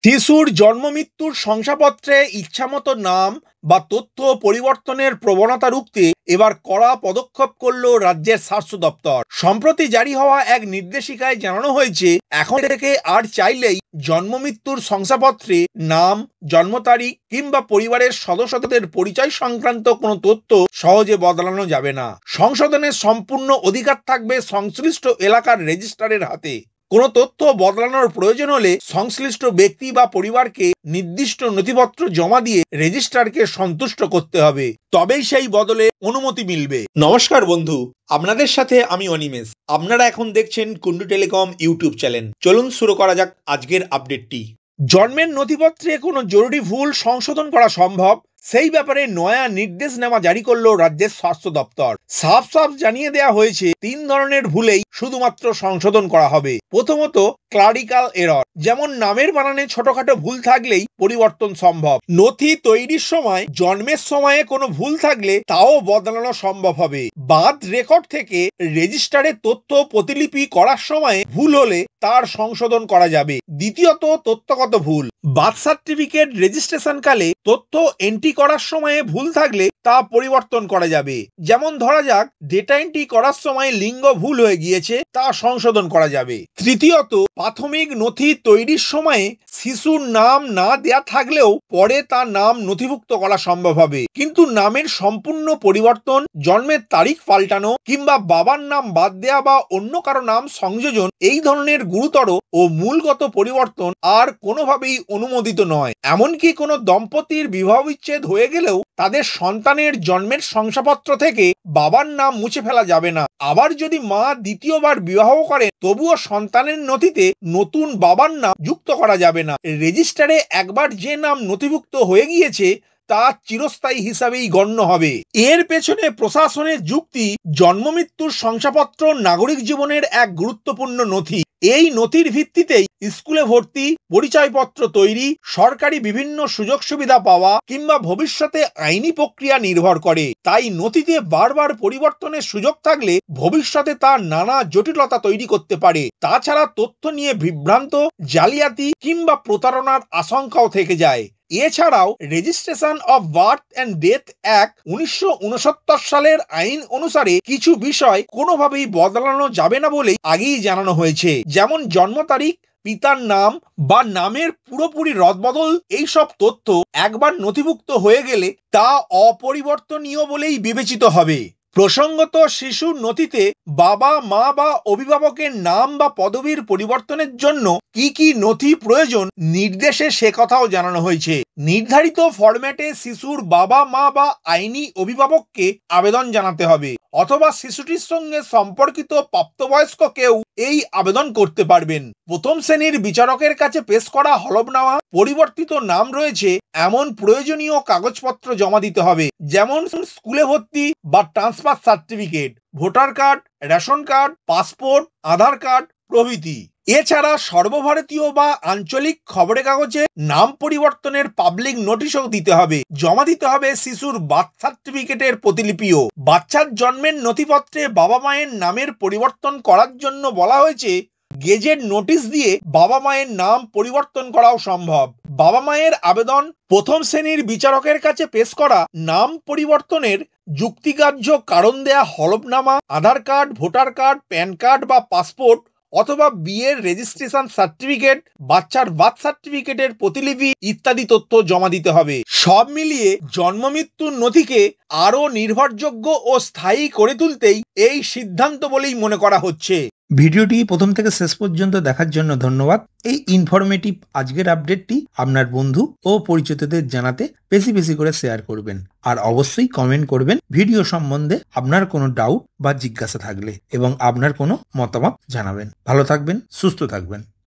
শিশুর জন্ম মৃত্যুর শংসাপত্রে ইচ্ছামতো নাম বা তথ্য পরিবর্তনের প্রবণতা রুখতে এবার কড়া পদক্ষেপ করল রাজ্যের স্বাস্থ্য দপ্তর। সম্প্রতি জারি হওয়া এক নির্দেশিকায় জানানো হয়েছে, এখন থেকে আর চাইলেই জন্ম মৃত্যুর শংসাপত্রে নাম, জন্ম তারিখ কিংবা পরিবারের সদস্যদের পরিচয় সংক্রান্ত কোনো তথ্য সহজে বদলানো যাবে না। সংশোধনের সম্পূর্ণ অধিকার থাকবে সংশ্লিষ্ট এলাকার রেজিস্ট্রারের হাতে। কোনো তথ্য বদলানোর প্রয়োজন হলে সংশ্লিষ্ট ব্যক্তি বা পরিবারকে নির্দিষ্ট নথিপত্র জমা দিয়ে রেজিস্ট্রারকে সন্তুষ্ট করতে হবে, তবেই সেই বদলে অনুমতি মিলবে। নমস্কার বন্ধু, আপনাদের সাথে আমি অনিমেষ। আপনারা এখন দেখছেন কুন্ডু টেলিকম ইউটিউব চ্যানেল। চলুন শুরু করা যাক আজকের আপডেটটি। জন্মের নথিপত্রে কোনো জরুরি ভুল সংশোধন করা সম্ভব, সেই ব্যাপারে নয়া নির্দেশনামা জারি করলো রাজ্যের স্বাস্থ্য দপ্তর। সাফ জানিয়ে দেওয়া হয়েছে, 3 ধরনের ভুলেই শুধুমাত্র সংশোধন করা হবে। প্রথমত, ক্লারিক্যাল এরর, যেমন নামের বানানে ছোটখাটো ভুল থাকলেই পরিবর্তন সম্ভব। নথি তৈরির সময় জন্মের সময়ে কোনো ভুল থাকলে তাও বদলানো সম্ভব হবে। বার্থ রেকর্ড থেকে রেজিস্টারে তথ্য প্রতিলিপি করার সময় ভুল হলে তার সংশোধন করা যাবে। দ্বিতীয়ত, তথ্যগত ভুল, বার্থ সার্টিফিকেট রেজিস্ট্রেশন কালে তথ্য এন্ট্রি করার সময়ে ভুল থাকলে তা পরিবর্তন করা যাবে। যেমন ধরা যাক ডেটা এন্ট্রি করার সময় লিঙ্গ ভুল হয়ে গিয়েছে, তা সংশোধন করা যাবে। তৃতীয়ত, প্রাথমিক নথি তৈরির সময়ে শিশুর নাম না দেয়া থাকলেও পরে তার নাম নথিভুক্ত করা সম্ভব হবে, কিন্তু নামের সম্পূর্ণ পরিবর্তন, জন্মের তারিখ পাল্টানো কিংবা বাবার নাম বাদ দেয়া বা অন্য কারো নাম সংযোজন, এই ধরনের গুরুতর ও মূলগত পরিবর্তন আর কোনোভাবেই অনুমোদিত নয়। এমনকি কোনো দম্পতির বিবাহ বিচ্ছেদ হয়ে গেলেও তাদের সন্তানের জন্মের শংসাপত্র থেকে বাবার নাম মুছে ফেলা যাবে না। আবার যদি মা দ্বিতীয়বার বিবাহ করেন, তবুও সন্তানের নথিতে নতুন বাবার নাম যুক্ত করা যাবে না। রেজিস্টারে একবার যে নাম নথিভুক্ত হয়ে গিয়েছে তা চিরস্থায়ী হিসাবেই গণ্য হবে। এর পেছনে প্রশাসনের যুক্তি, জন্ম মৃত্যুর শংসাপত্র নাগরিক জীবনের এক গুরুত্বপূর্ণ নথি। এই নথির ভিত্তিতেই স্কুলে ভর্তি, পরিচয়পত্র তৈরি, সরকারি বিভিন্ন সুযোগ সুবিধা পাওয়া কিংবা ভবিষ্যতে আইনি প্রক্রিয়া নির্ভর করে। তাই নথিতে বারবার পরিবর্তনের সুযোগ থাকলে ভবিষ্যতে তার নানা জটিলতা তৈরি করতে পারে। তাছাড়া তথ্য নিয়ে বিভ্রান্ত, জালিয়াতি কিংবা প্রতারণার আশঙ্কাও থেকে যায়। এছাড়াও registration of birth and death act 1969 সালের আইন অনুসারে কিছু বিষয় কোনোভাবেই বদলানো যাবে না বলেই আগেই জানানো হয়েছে। যেমন জন্ম তারিখ, পিতার নাম বা নামের পুরোপুরি রদবদল, এইসব তথ্য একবার নথিভুক্ত হয়ে গেলে তা অপরিবর্তনীয় বলেই বিবেচিত হবে। প্রসঙ্গত, শিশুর নথিতে বাবা, মা বা অভিভাবকের নাম বা পদবীর পরিবর্তনের জন্য কি নথি প্রয়োজন নির্দেশে সে কথাও জানানো হয়েছে। নির্ধারিত ফরম্যাটে শিশুর বাবা, মা বা আইনি অভিভাবককে আবেদন জানাতে হবে, অথবা শিশুটির সঙ্গে সম্পর্কিত প্রাপ্তবয়স্ক কেউ এই আবেদন করতে পারবেন। প্রথম শ্রেণীর বিচারকের কাছে পেশ করা হলফনামা, পরিবর্তিত নাম রয়েছে এমন প্রয়োজনীয় কাগজপত্র জমা দিতে হবে, যেমন স্কুলে ভর্তি বা transfer certificate, voter card, ration card, passport, Aadhaar card প্রভৃতি। এছাড়া সর্বভারতীয় বা আঞ্চলিক খবরের কাগজে নাম পরিবর্তনের পাবলিক নোটিশও দিতে হবে। জমা দিতে হবে শিশুর বার্থ সার্টিফিকেটের প্রতিলিপিও। বাচ্চার জন্মের নথিপত্রে বাবা মায়ের নামের পরিবর্তন করার জন্য বলা হয়েছে, গেজেট নোটিশ দিয়ে বাবা মায়ের নাম পরিবর্তন করাও সম্ভব। বাবা মায়ের আবেদন, প্রথম শ্রেণীর বিচারকের কাছে পেশ করা নাম পরিবর্তনের যুক্তিগ্রাহ্য কারণ দেয়া হলফনামা, Aadhaar card, voter card, PAN card বা পাসপোর্ট অথবা বিয়ের রেজিস্ট্রেশন সার্টিফিকেট, বাচ্চার বার্থ সার্টিফিকেটের প্রতিলিপি ইত্যাদি তথ্য জমা দিতে হবে। সব মিলিয়ে জন্ম মৃত্যুর নথিকে আরও নির্ভরযোগ্য ও স্থায়ী করে তুলতেই এই সিদ্ধান্ত বলেই মনে করা হচ্ছে। ভিডিওটি প্রথম থেকে শেষ পর্যন্ত দেখার জন্য ধন্যবাদ। এই ইনফরমেটিভ আজকের আপডেটটি আপনার বন্ধু ও পরিচিতদের জানাতে বেশি বেশি করে শেয়ার করবেন, আর অবশ্যই কমেন্ট করবেন ভিডিও সম্বন্ধে আপনার কোনো ডাউট বা জিজ্ঞাসা থাকলে, এবং আপনার কোনো মতামত জানাবেন। ভালো থাকবেন, সুস্থ থাকবেন।